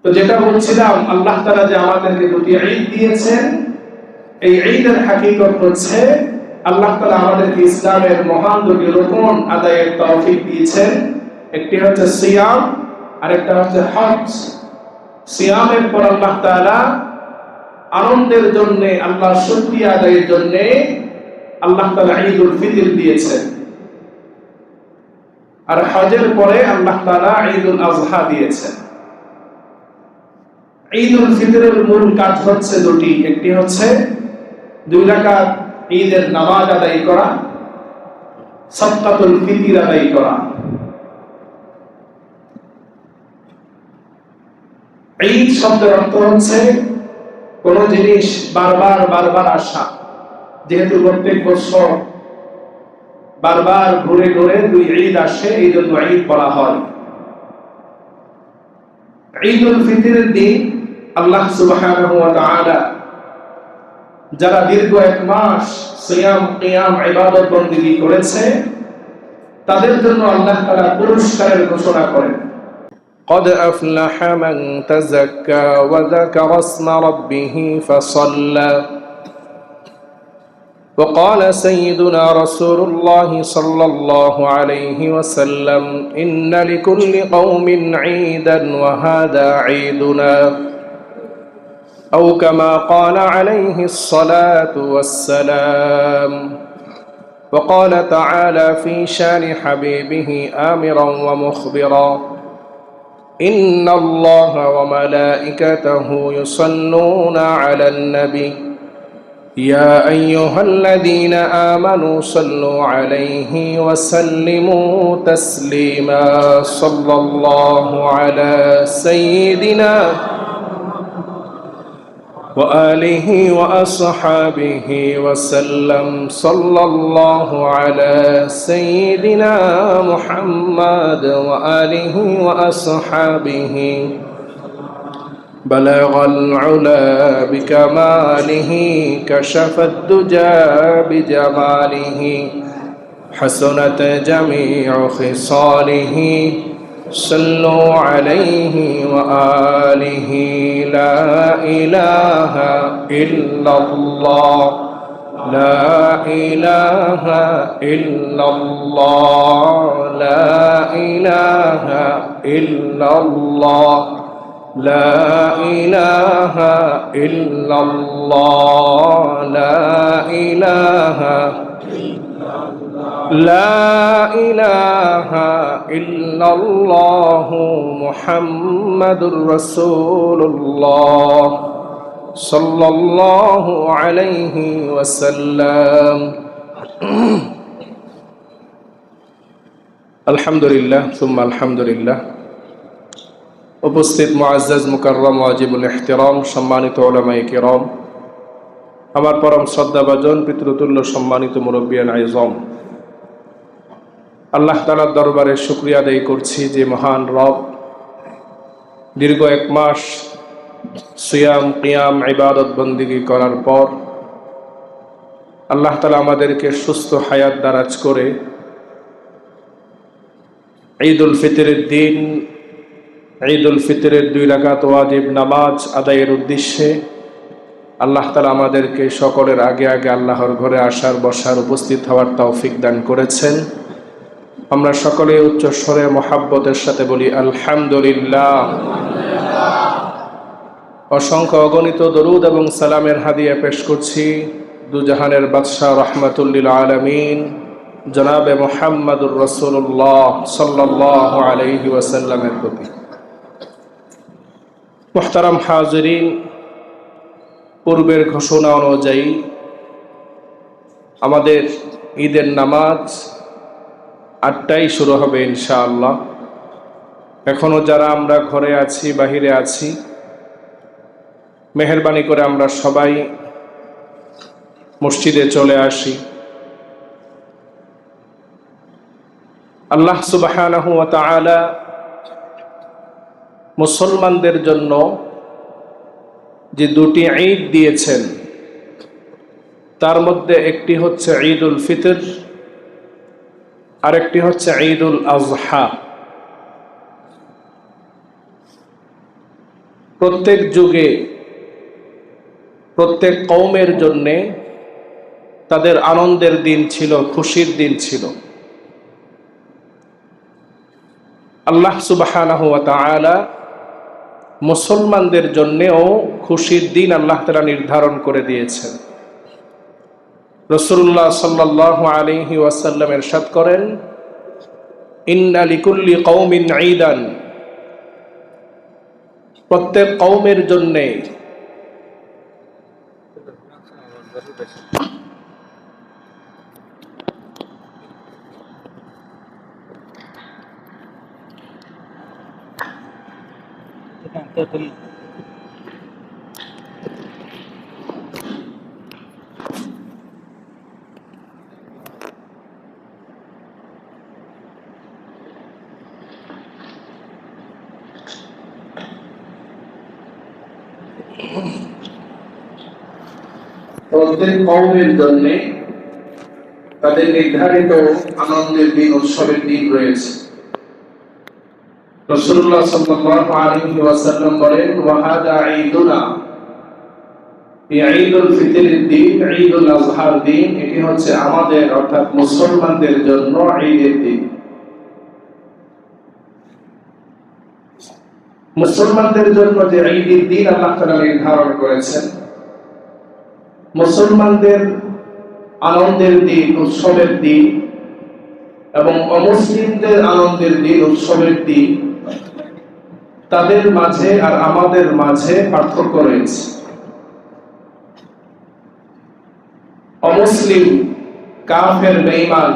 তো যেটা বলছিলাম, আল্লাহ তাআলা যে আমাদেরকে দুটি ঈদ দিয়েছেন, এই ঈদের হাকিকত হচ্ছে আল্লাহ তাআলা আমাদেরকে ইসলামের মহান দুটি রুকন আদায়ের তৌফিক দিয়েছেন। একটি হচ্ছে সিয়াম আর একটা হচ্ছে হজ। সিয়ামের পর আল্লাহ তাআলা আনন্দের জন্য, আল্লাহর শুকরিয়া আদায়ের জন্য আল্লাহ তাআলা ঈদুল ফিতর দিয়েছেন। আর হজের পরে আল্লাহ তাআলা ঈদুল আযহা দিয়েছেন। ঈদুল ফিতরের মূল কাজ হচ্ছে দুটি। একটি হচ্ছে 2 রাকাত ঈদের নামাজ আদায় করা, সাদকাতুল ফিতর আদায় করা। ঈদ শব্দের অর্থ হচ্ছে কোন জিনিস বারবার আসা। যেহেতু প্রত্যেক বছর বারবার ঘুরে ঘুরে 2 ঈদ আসে, এই জন্য ঈদ বলা হয়। ঈদুল ফিতরের দিন আল্লাহ সুবহানাহু ওয়া তাআলা যারা দীর্ঘ 1 মাস সিয়াম কিয়াম ইবাদত বন্দেগী করেছে, তাদের জন্য আল্লাহ তাআলা পুরস্কারের ঘোষণা করেন। قد أفلح من تزكى وذكر اسم ربه فصلى وقال سيدنا رسول الله صلى الله عليه وسلم إن لكل قوم عيدا وهذا عيدنا أو كما قال عليه الصلاة والسلام. وقال تعالى في شان حبيبه آمرا ومخبرا إن الله وملائكته يصلون على النبي يا أيها الذين آمنوا صلوا عليه وسلموا تسليما. صلى الله على سيدنا وآله وأصحابه وسلم. صلى الله على سيدنا محمد وآله وأصحابه بلغ العلا بكماله كشف الدجى بجماله حسنت جميع خصاله. صلوا عليه وآله. لا إله إلا الله لا إله إلا الله لا إله إلا الله لا إله إلا الله لا إله لا إله إلا الله محمد رسول الله صلى الله عليه وسلم. الحمد لله ثم الحمد لله. উপস্থিত মুআজ্জাজ মুকাররম ওয়াজিবুল ইহতিরাম, সম্মানিত উলামায়ে কিরাম, আমার পরম শ্রদ্ধাভাজন পিতৃতুল্য সম্মানিত মুরব্বিয়ান আইজম, আল্লাহ তাআলার দরবারে শুকরিয়া আদায় করছি যে মহান রব দীর্ঘ 1 মাস সিয়াম কিয়াম ইবাদত বন্দেগী করার পর আল্লাহ তাআলা আমাদেরকে সুস্থ হায়াত দারাজ করে ঈদুল ফিতরের দিন ঈদুল ফিতরের 2 রাকাত ওয়াজিব নামাজ আদায়ের উদ্দেশ্যে আল্লাহ তাআলা আমাদেরকে সকলের আগে আগে আল্লাহর ঘরে আসার বসার উপস্থিত হওয়ার তৌফিক দান করেছেন। আমরা সকলে উচ্চ স্বরে মহাব্বতের সাথে বলি আলহামদুলিল্লাহ। অসংখ্য অগণিত দরুদ এবং সালামের হাদিয়া পেশ করছি দুজাহানের বাদশাহ রাহমাতুল লিল আলামিন জনাবে মুহাম্মদুর রাসূলুল্লাহ সাল্লাল্লাহু আলাইহি ওয়াসাল্লামের প্রতি। মুহতারাম হাজিরিন, পূর্বের ঘোষণা অনুযায়ী আমাদের ঈদের নামাজ 8টায় শুরু হবে ইনশাআল্লাহ। এখনো যারা আমরা ঘরে আছি বাহিরে আছি, মেহেরবানি করে আমরা সবাই মসজিদে চলে আসি। আল্লাহ সুবহানাহু ওয়া তাআলা মুসলমানদের জন্য যে 2টি ঈদ দিয়েছেন, তার মধ্যে একটি হচ্ছে ঈদুল ফিতর, আরেকটি হচ্ছে ঈদুল আযহা। প্রত্যেক যুগে প্রত্যেক কওমের জন্যে তাদের আনন্দের দিন ছিল, খুশির দিন ছিল। আল্লাহ সুবহানাহু ওয়া তাআলা মুসলমানদের জন্যেও খুশির দিন আল্লাহ তাআলা নির্ধারণ করে দিয়েছেন। রাসূলুল্লাহ সাল্লাল্লাহু আলাইহি ওয়াসাল্লাম ইরশাদ করেন, ইন্না লিকুল্লি কওমিন ঈদান, প্রত্যেক কওমের জন্যে প্রত্যেক কওমের জন্য তাদের নির্ধারিত আনন্দের দিন, উৎসবের দিন রয়েছে। রাসূলুল্লাহ সাল্লাল্লাহু আলাইহি ওয়াসাল্লাম বলেন, ওয়া হাদা ঈদুনা, ঈদুল ফিতরের দিন, ঈদুল আযহার দিন, এটি হচ্ছে আমাদের অর্থাৎ মুসলমানদের জন্য ঈদের দিন। মুসলমানদের জন্য যে ঈদের দিন আল্লাহ তাআলা নির্ধারণ করেছেন, মুসলমানদের আনন্দের দিন, উৎসবের দিন এবং অমুসলিমদের আনন্দের দিন, উৎসবের দিন, তাদের মাঝে আর আমাদের মাঝে পার্থক্য রয়েছে। অমুসলিম, কাফের, বেঈমান,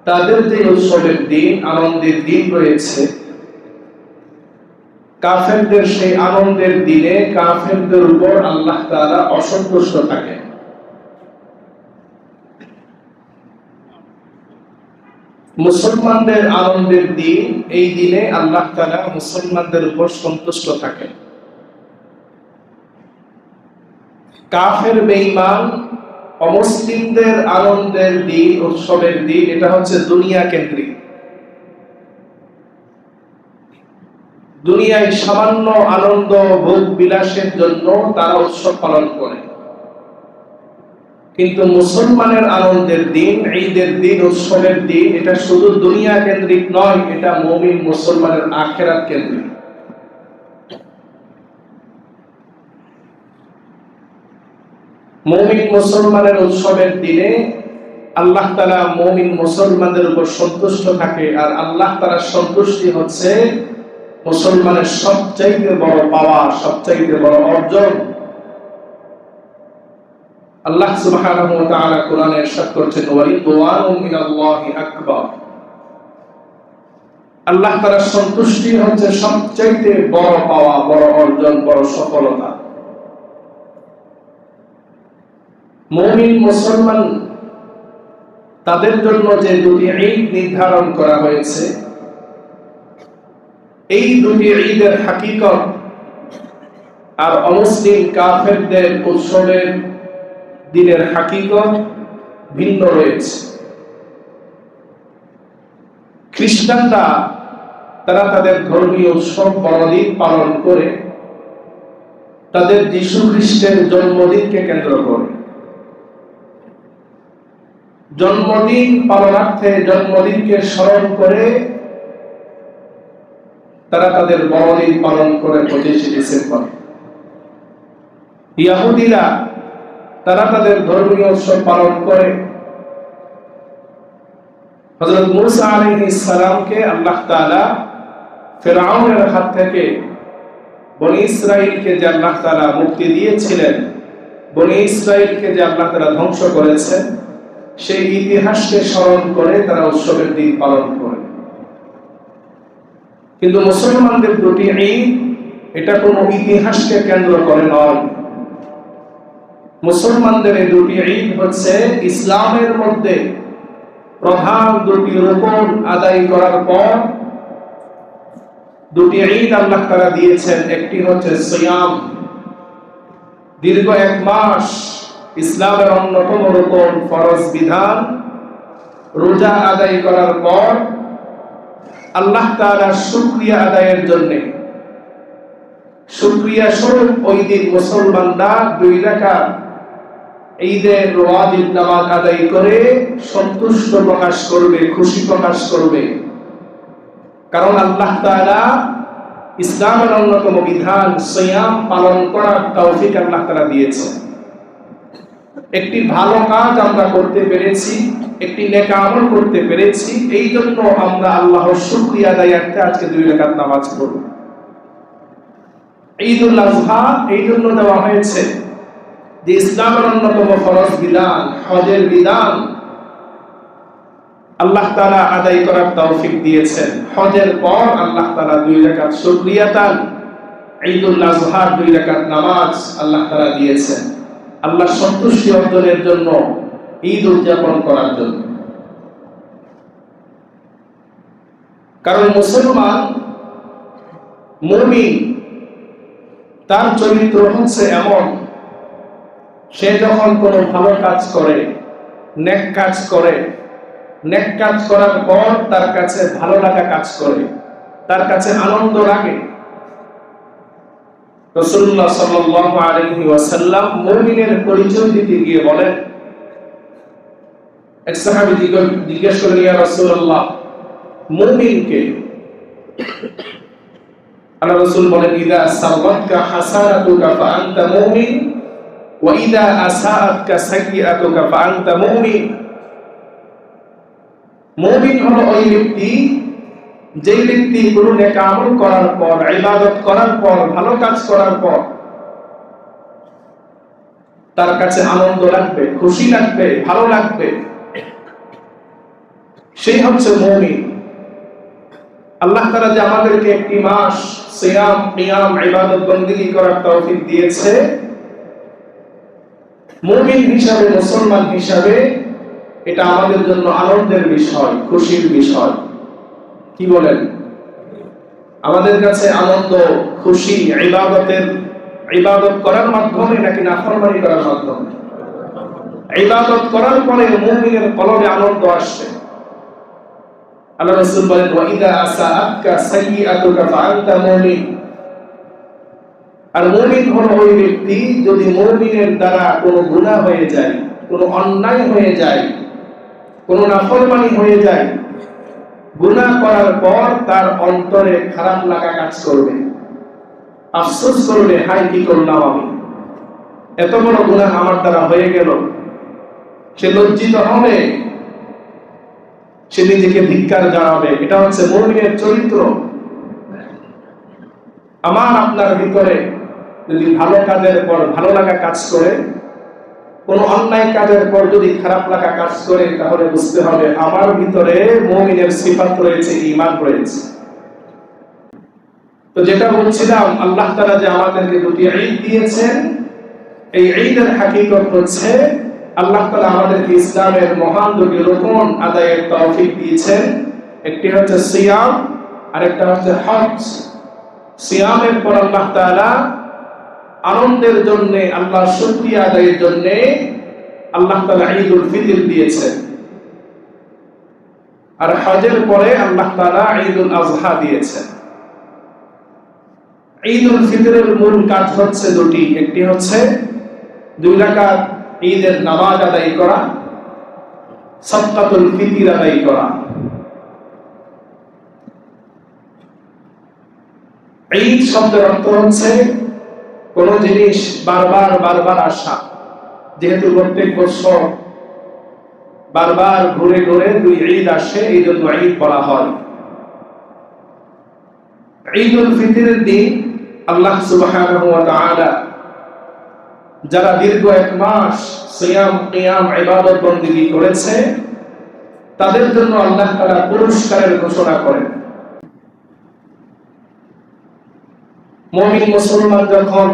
তাদের যে উৎসবের দিন, আনন্দের দিন রয়েছে, কাফেরদের সেই আনন্দের দিনে কাফেরদের উপর আল্লাহ তাআলা অসন্তুষ্ট থাকেন। মুসলমানদের আনন্দের দিন, এই দিনে আল্লাহ তাআলা মুসলমানদের উপর সন্তুষ্ট থাকেন। কাফের, বেঈমান, অমুসলিমদের আনন্দের দিন, উৎসবের দিন, এটা হচ্ছে দুনিয়া কেন্দ্রিক। দুনিয়ায় সামান্য আনন্দ ভোগ বিলাসের জন্য তারা উৎসব পালন করে, কিন্তু মুসলমানের আনন্দের দিন, ঈদের দিন, উৎসবের দিন, এটা শুধু দুনিয়া কেন্দ্রিক নয়, এটা মুমিন মুসলমানের আখিরাত কেন্দ্রিক। মুমিন মুসলমানের উৎসবের দিনে আল্লাহ তাআলা মুমিন মুসলমানদের উপর সন্তুষ্ট থাকে, আর আল্লাহ তাআলার সন্তুষ্টি হচ্ছে মুসলমানের সবচাইতে বড় পাওয়া, সবচাইতে বড় অর্জন। আল্লাহ সুবহানাহু ওয়া তাআলা কোরআনে ইরশাদ করেছেন, ওয়া রিদওয়ানু মিনাল্লাহি আকবার, আল্লাহ তাআলার সন্তুষ্টি হচ্ছে সবচাইতে বড় পাওয়া, বড় অর্জন, বড় সফলতা। মুমিন মুসলমান তাদের জন্য যে দুটি ঈদ নির্ধারণ করা হয়েছে, এই দুটি ঈদের হাকিকত আর অমুসলিম কাফেরদের উৎসবের দিনের হাকিকত ভিন্ন রয়েছে। খ্রিস্টানরা তারা তাদের ধর্মীয় উৎসব বড়দিন পালন করে তাদের যীশু খ্রিস্টের জন্মদিনকে কেন্দ্র করে। জন্মদিন পালনার্থে, জন্মদিনকে স্মরণ করে তারা তাদের বড়দিন পালন করে 25শে ডিসেম্বর। ইহুদিরা তারা তাদের ধর্মীয় উৎসব পালন করে। হযরত মূসা আলাইহিস সালামকে আল্লাহ তাআলা ফিরআউনের হাত থেকে বনি ইসরাইলকে যে আল্লাহ তাআলা মুক্তি দিয়েছিলেন, বনি ইসরাইলকে যে আল্লাহ তাআলা ধ্বংস করেছেন, সেই ইতিহাসকে স্মরণ করে তারা উৎসবের দিন পালন করে। কিন্তু মুসলমানদের দুটি ঈদ, এটা কোনো ইতিহাসকে কেন্দ্র করে নয়। মুসলমানদের এই দুটি ঈদ হচ্ছে ইসলামের মধ্যে প্রধান দুটি রুকন আদায় করার পর দুটি ঈদ আল্লাহ তাআলা দিয়েছেন। একটি হচ্ছে সিয়াম, দীর্ঘ 1 মাস ইসলামের অন্যতম রুকন, ফরজ বিধান, রোজা আদায় করার পর আল্লাহ তাআলার শুকরিয়া আদায়ের জন্য শুকরিয়া স্বরূপ ওই দিন মুসলমানরা 2 রাকাত ঈদের ওয়াজিব নামাজ আদায় করে সন্তুষ্ট প্রকাশ করবে, খুশি প্রকাশ করবে। কারণ আল্লাহ তাআলা ইসলামের অন্যতম বিধান সিয়াম পালন করার তৌফিক আল্লাহ তাআলা দিয়েছে। একটি ভালো কাজ আমরা করতে পেরেছি, একটি নেক আমল করতে পেরেছি, এই জন্য আমরা আল্লাহর শুকরিয়া আদায়ার্থে আজকে 2 রাকাত নামাজ পড়ব। ঈদুল আযহা এই জন্য দেওয়া হয়েছে যে ইসলামের অন্যতম ফরজ বিধান হজের বিধান আল্লাহ তাআলা আদায় করার তৌফিক দিয়েছেন। হজের পর আল্লাহ তাআলা 2 রাকাত শুকরিয়াতান ঈদুল আযহার 2 রাকাত নামাজ আল্লাহ তাআলা দিয়েছেন আল্লাহর সন্তুষ্টি অর্জনের জন্য, ঈদ উদযাপন করার জন্য। কারণ মুসলমান মুমিন তার চরিত্র হচ্ছে এমন, সে যখন কোনো ভালো কাজ করে, নেক কাজ করে, নেক কাজ করার পর তার কাছে ভালো লাগা কাজ করে, তার কাছে আনন্দ লাগে। রাসূলুল্লাহ সাল্লাল্লাহু আলাইহি ওয়াসাল্লাম মুমিনের পরিচয় দিতে গিয়ে বলেন, এক সাহাবী জিজ্ঞেস করলেন, ইয়া রাসূলুল্লাহ, মুমিন কে? আল্লাহ রাসূল বলেন, ইযা সাবাতকা হাসানাতুকা ফা আনতা মুমিন ওয়া ইযা আসাআতকা সাইয়্যাতুকা ফা আনতা মুমিন। মুমিন হলো ওই ব্যক্তি যে ব্যক্তি কোনো নেক আমল করার পর, ইবাদত করার পর, ভালো কাজ করার পর তার কাছে আনন্দ লাগবে, খুশি লাগবে, ভালো লাগবে, সেই হচ্ছে মুমিন। আল্লাহ তাআলা যে আমাদেরকে একটি মাস সিয়াম, কিয়াম, ইবাদত বন্দেগী করার তৌফিক দিয়েছে, মুমিন হিসাবে, মুসলমান হিসাবে এটা আমাদের জন্য আনন্দের বিষয়, খুশির বিষয়। কি বলেন? আমাদের কাছে আনন্দ, খুশি ইবাদত করার মাধ্যমে নাকি নাফরমানি করার মাধ্যমে? ইবাদত করার পরে মুমিনের কলবে আনন্দ আসবে। আল্লাহ রাসূল বলেন, ওয়া ইযা আসাআতকা সাইয়্যাতুকা ফা আনতা মুমিন। আর মুমিন হলো ওই ব্যক্তি যদি মুমিনের দ্বারা কোনো গুনাহ হয়ে যায়, কোনো অন্যায় হয়ে যায়, কোনো নাফরমানি হয়ে যায়, গুনাহ করার পর তার অন্তরে খারাপ লাগা কাজ করবে, আফসোস করবে, হায় কি করলাম আমি, এত বড় গুনাহ আমার দ্বারা হয়ে গেল। সে লজ্জিত হবে, সে নিজেকে ধিক্কার জানাবে। এটা হচ্ছে মুমিনের চরিত্র। আমার আপনার ভিতরে যদি ভালো কাজের পর ভালো লাগা কাজ করে, কোন অন্যায় কাজের পর যদি খারাপ লাগা কাজ করে, তাহলে বুঝতে হবে আমার ভিতরে মুমিনের সিফাত রয়েছে, ঈমান রয়েছে। তো যেটা বলছিলাম, আল্লাহ তাআলা যে আমাদেরকে 2টি ঈদ দিয়েছেন, এই ঈদের হাকিকত হচ্ছে আল্লাহ তাআলা আমাদেরকে ইসলামের মহান 2টি রুকন আদায়ের তৌফিক দিয়েছেন। একটি হচ্ছে সিয়াম, আরেকটা হচ্ছে হজ। সিয়ামের পর আল্লাহ তাআলা আনন্দের জন্য, আল্লাহর শুকরিয়া আদায়ের জন্য আল্লাহ তাআলা ঈদুল ফিতর দিয়েছেন। আর হজের পরে আল্লাহ তাআলা ঈদুল আযহা দিয়েছেন। ঈদুল ফিতরের মূল কাজ হচ্ছে 2টি। একটি হচ্ছে 2 রাকাত ঈদের নামাজ আদায় করা, সাদকাতুল ফিতর আদায় করা। ঈদ শব্দের অর্থ হচ্ছে কোন জিনিস বারবার আসা। যেহেতু প্রত্যেক বছর বারবার ঘুরে ঘুরে 2 ঈদ আসে, এই জন্য ঈদ বলা হয়। ঈদুল ফিতরের দিন আল্লাহ সুবহানাহু ওয়া তাআলা যারা দীর্ঘ 1 মাস সিয়াম, কিয়াম, ইবাদত বন্দেগী করেছে, তাদের জন্য আল্লাহ তাআলা পুরস্কারের ঘোষণা করেন। মুমিন মুসলমান যখন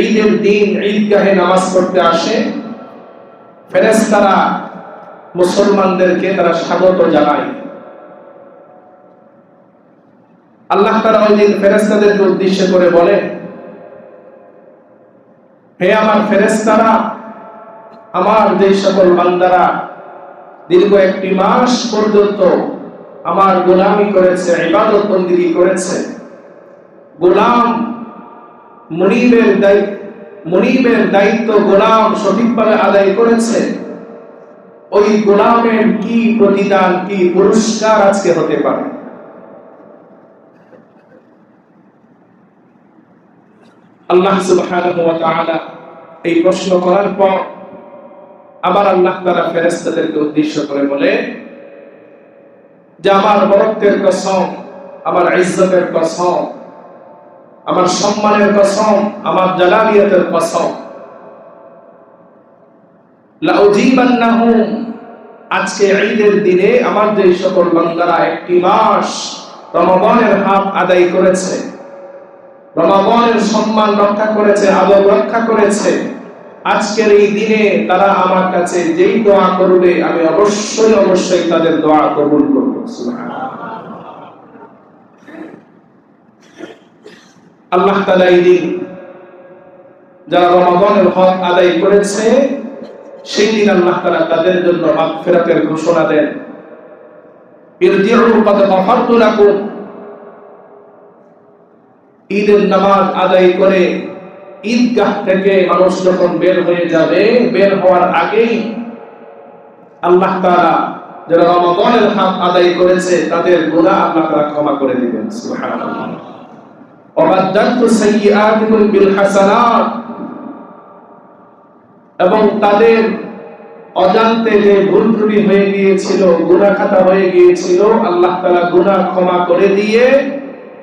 ঈদের দিন ঈদগাহে নামাজ পড়তে আসে, ফেরেশতারা মুসলমানদেরকে তারা স্বাগত জানায়। আল্লাহ তাআলা ওই দিন ফেরেশতাদেরকে উদ্দেশ্য করে বলেন, হে আমার ফেরেশতারা, আমার যে সকল বান্দারা দীর্ঘ 1 মাস পর্যন্ত আমার গোলামি করেছে, ইবাদত বন্দেগী করেছে, গোলাম মুনিবের দায়িত্ব গোলাম সঠিকভাবে আদায় করেছে, ওই গোলামের কি প্রতিদান, কি পুরস্কার আজকে হতে পারে? আল্লাহ সুবহানাহু ওয়া তাআলা এই প্রশ্ন করার পর আবার আল্লাহ তাআলা ফেরেশতাদেরকে উদ্দেশ্য করে বলে যে আমার বরকতের কসম, আমার ইজ্জতের কসম, আমার সম্মানের কসম, আমার জালালিয়াতের কসম, লাউজিবান্নাহুম, আজকে ঈদের দিনে আমার যে সকল বান্দারা একটি মাস রমাদানের হক আদায় করেছে, রমাদানের সম্মান রক্ষা করেছে, আদব রক্ষা করেছে, আজকের এই দিনে তারা আমার কাছে যেই দোয়া করবে আমি অবশ্যই তাদের দোয়া কবুল করব। সুবহানাল্লাহ। আল্লাহ তাআলা এই দিন যারা রমাদানের হক আদায় করেছে সেই দিন আল্লাহ তাআলা তাদের জন্য মাগফিরাতের ঘোষণা দেন। ইরজিউ কাদ গফারতু লাকুম, ঈদের নামাজ আদায় করে ঈদগাহ থেকে মানুষ যখন বের হয়ে যাবে, বের হওয়ার আগেই আল্লাহ তাআলা যারা রমাদানের হক আদায় করেছে তাদের গুনাহ আল্লাহ তাআলা ক্ষমা করে দিবেন। সুবহানাল্লাহ। ওয়াবাদদাতু সাইয়্যাতিকুম বিল হাসানাত, এবং তাদের অজান্তে যে ভুল ত্রুটি হয়ে গিয়েছিল, গুনাহ খাতা হয়ে গিয়েছিল, আল্লাহ তাআলা গুনাহ ক্ষমা করে দিয়ে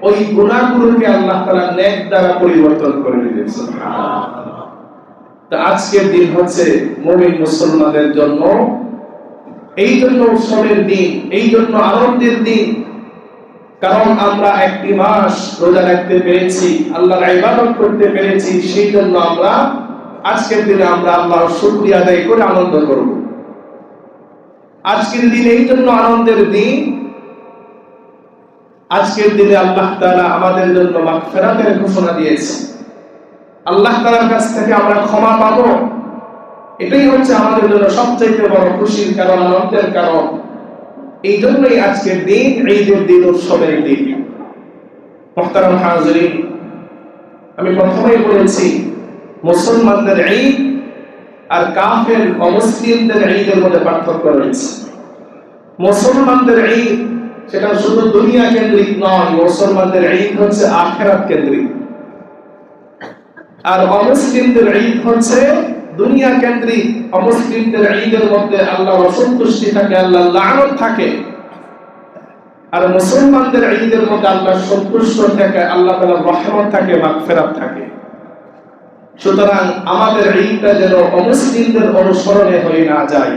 ওই গুনাহগুলোকে আল্লাহ তাআলা নেক দ্বারা পরিবর্তন করে দিবেন। সুবহানাল্লাহ। তো আজকের দিন হচ্ছে মুমিন মুসলমানদের জন্য এই জন্য উৎসবের দিন, এই জন্য আনন্দের দিন, কারণ আমরা একটি মাস রোজা রাখতে পেরেছি, আল্লাহর ইবাদত করতে পেরেছি, সেই জন্য আমরা আজকের দিনে আমরা আল্লাহর শুকরিয়া আদায় করে আনন্দ করব। আজকের দিন এই জন্য আনন্দের দিন, আজকের দিনে আল্লাহ তাআলা আমাদের জন্য মাগফিরাতের ঘোষণা দিয়েছে, আল্লাহ তাআলার কাছ থেকে আমরা ক্ষমা পাবো। এটাই হচ্ছে আমাদের জন্য সবচেয়ে বড় খুশির কারণ, আনন্দের কারণ। এই জন্যই আজকের দিন ঈদের দিন, উৎসবের দিন। মুহতারাম হাজিরিন, আমি প্রথমেই বলেছি মুসলমানদের ঈদ আর কাফের অমুসলিমদের ঈদের মধ্যে পার্থক্য রয়েছে। মুসলমানদের ঈদ সেটা শুধু দুনিয়া কেন্দ্রিক নয়, মুসলমানদের ঈদ হচ্ছে আখিরাত কেন্দ্রিক। আর অমুসলিমদের ঈদ হচ্ছে দুনিয়া কেন্দ্রিক। অমুসলিমদের ঈদের মধ্যে আল্লাহর অসন্তুষ্টি থাকে, আল্লাহর লানত থাকে। আর মুসলমানদের ঈদের মধ্যে আল্লাহর সন্তুষ্ট থাকে, আল্লাহ তাআলার রহমত থাকে, মাগফিরাত থাকে। সুতরাং আমাদের ঈদটা যেন অমুসলিমদের অনুসরণে হয়ে না যায়।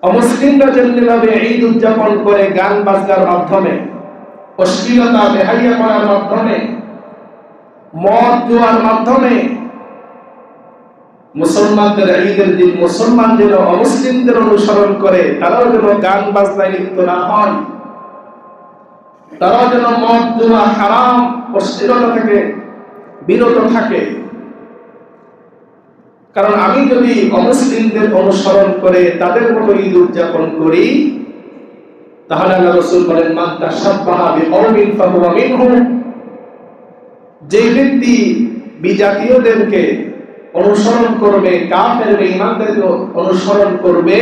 অমুসলিমরা যেভাবে ঈদ উদযাপন করে গান বাজনার মাধ্যমে, অশ্লীলতা বেহাইয়া করার মাধ্যমে, মদ জুয়ার মাধ্যমে, মুসলমানদের ঈদের দিন মুসলমান যেন অমুসলিমদের অনুসরণ করে, তারাও যেন গান বাজনায় লিপ্ত না হয়, তারাও যেন মদ জুয়া হারাম অশ্লীলতা থেকে বিরত থাকে। কারণ আমি যদি অমুসলিমদের অনুসরণ করে তাদের মতো ঈদ উদযাপন করি, তাহলে আল্লাহ রাসূল বলেন মান তাশাব্বাহা বিকওমিন ফাহুয়া মিনহুম, যে ব্যক্তি বিজাতীয়দেরকে অনুসরণ করবে, কাফের বেঈমানদেরকে অনুসরণ করবে,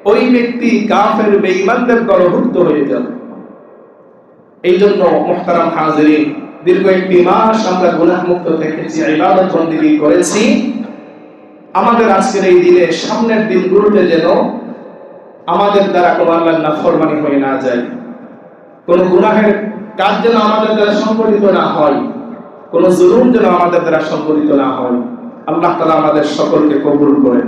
ওই ব্যক্তি কাফের বেঈমানদের দলভুক্ত হয়ে যাবে। এই জন্য মুহতারাম হাজিরিন, দীর্ঘ একটি মাস আমরা গুনাহ মুক্ত থেকেছি, ইবাদত বন্দেগী করেছি। আমাদের আজকের এই দিনে, সামনের দিনগুলোতে যেন আমাদের দ্বারা কোনো আল্লাহর নাফরমানি হয়ে না যায়, কোনো গুনাহের কাজ যেন আমাদের দ্বারা সংঘটিত না হয়, কোনো জুলুম যেন আমাদের দ্বারা সংঘটিত না হয়। আল্লাহ তাআলা আমাদের সকলকে কবুল করেন।